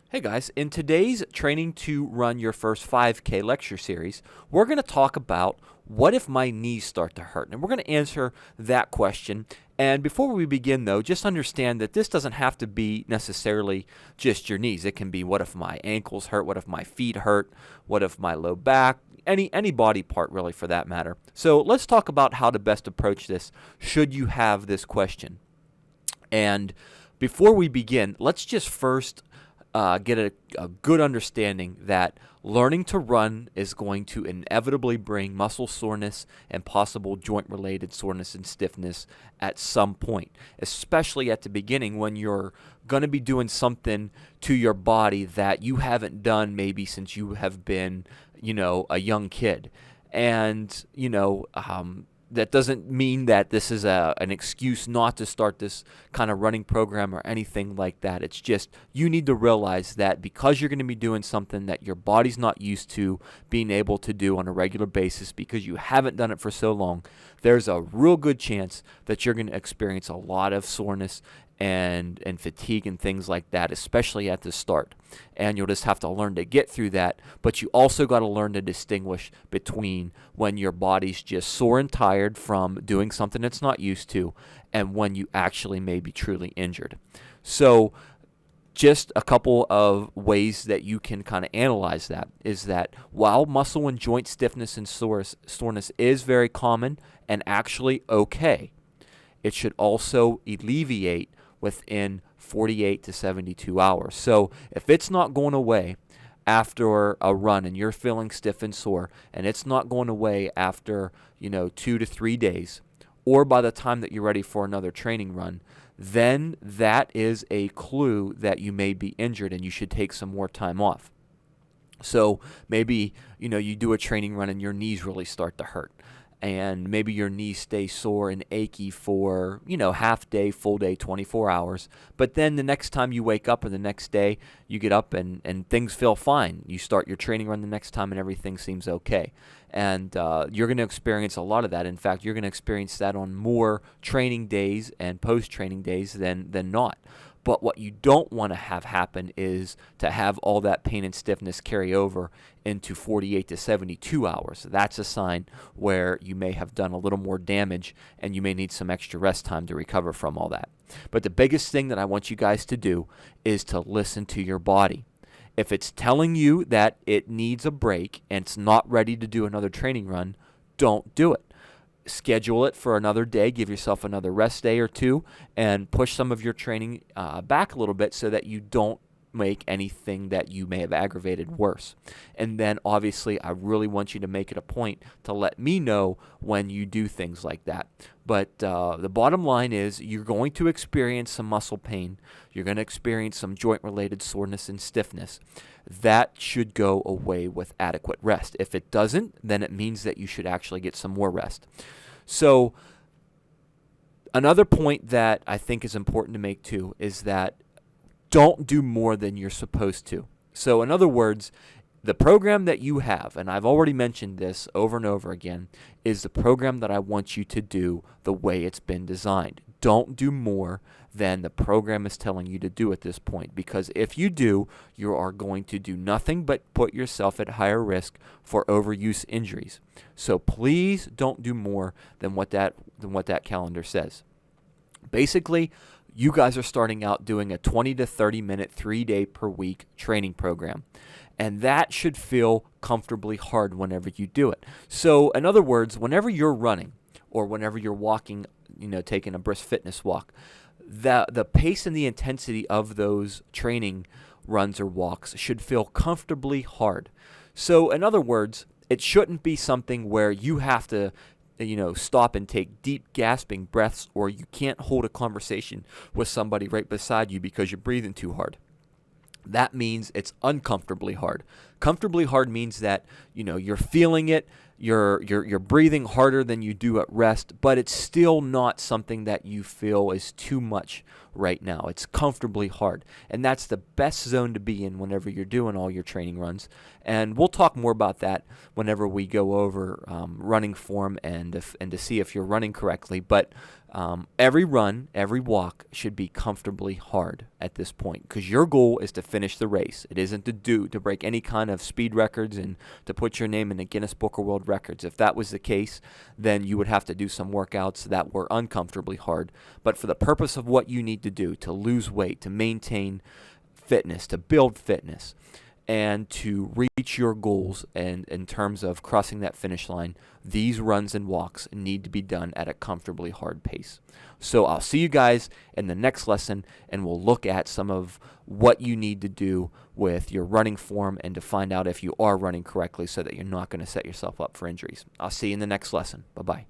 Hey guys, in today's Training to Run Your First 5K lecture series, we're going to talk about what if my knees start to hurt? And we're going to answer that question. And before we begin, though, just understand that this doesn't have to be necessarily just your knees. It can be what if my ankles hurt? What if my feet hurt? What if my low back? Any body part, really, for that matter. So let's talk about how to best approach this should you have this question. And before we begin, let's just first get a good understanding that learning to run is going to inevitably bring muscle soreness and possible joint-related soreness and stiffness at some point, especially at the beginning when you're going to be doing something to your body that you haven't done maybe since you have been, a young kid. And, that doesn't mean that this is an excuse not to start this kind of running program or anything like that. It's just you need to realize that because you're going to be doing something that your body's not used to being able to do on a regular basis because you haven't done it for so long, there's a real good chance that you're going to experience a lot of soreness and fatigue and things like that, especially at the start. And you'll just have to learn to get through that, but you also got to learn to distinguish between when your body's just sore and tired from doing something it's not used to and when you actually may be truly injured. So just a couple of ways that you can kind of analyze that is that while muscle and joint stiffness and soreness is very common and actually okay, it should also alleviate within 48 to 72 hours. So if it's not going away after a run and you're feeling stiff and sore, and it's not going away after, 2 to 3 days, or by the time that you're ready for another training run, then that is a clue that you may be injured and you should take some more time off. So maybe, you do a training run and your knees really start to hurt. And maybe your knees stay sore and achy for, half day, full day, 24 hours. But then the next time you wake up or the next day, you get up and things feel fine. You start your training run the next time and everything seems okay. And you're going to experience a lot of that. In fact, you're going to experience that on more training days and post-training days than not. But what you don't want to have happen is to have all that pain and stiffness carry over into 48 to 72 hours. That's a sign where you may have done a little more damage and you may need some extra rest time to recover from all that. But the biggest thing that I want you guys to do is to listen to your body. If it's telling you that it needs a break and it's not ready to do another training run, don't do it. Schedule it for another day, give yourself another rest day or two, and push some of your training back a little bit so that you don't make anything that you may have aggravated worse. And then obviously I really want you to make it a point to let me know when you do things like that. But the bottom line is you're going to experience some muscle pain. You're going to experience some joint-related soreness and stiffness. That should go away with adequate rest. If it doesn't, then it means that you should actually get some more rest. So another point that I think is important to make too is that don't do more than you're supposed to. So in other words, the program that you have, and I've already mentioned this over and over again, is the program that I want you to do the way it's been designed. Don't do more than the program is telling you to do at this point, because if you do, you are going to do nothing but put yourself at higher risk for overuse injuries. So please don't do more than what that calendar says. Basically, you guys are starting out doing a 20 to 30 minute 3-day per week training program. And that should feel comfortably hard whenever you do it. So in other words, whenever you're running or whenever you're walking, taking a brisk fitness walk, the pace and the intensity of those training runs or walks should feel comfortably hard. So in other words, it shouldn't be something where you have to stop and take deep gasping breaths, or you can't hold a conversation with somebody right beside you because you're breathing too hard. That means it's uncomfortably hard. Comfortably hard means that, you're feeling it, you're breathing harder than you do at rest, but it's still not something that you feel is too much right now. It's comfortably hard, and that's the best zone to be in whenever you're doing all your training runs. And we'll talk more about that whenever we go over running form and to see if you're running correctly. But every run, every walk should be comfortably hard at this point, because your goal is to finish the race. It isn't to break any kind of speed records and to put your name in the Guinness Book of World Records. If that was the case, then you would have to do some workouts that were uncomfortably hard. But for the purpose of what you need to do, to lose weight, to maintain fitness, to build fitness, and to reach your goals, and in terms of crossing that finish line, these runs and walks need to be done at a comfortably hard pace. So I'll see you guys in the next lesson, and we'll look at some of what you need to do with your running form and to find out if you are running correctly so that you're not going to set yourself up for injuries. I'll see you in the next lesson. Bye-bye.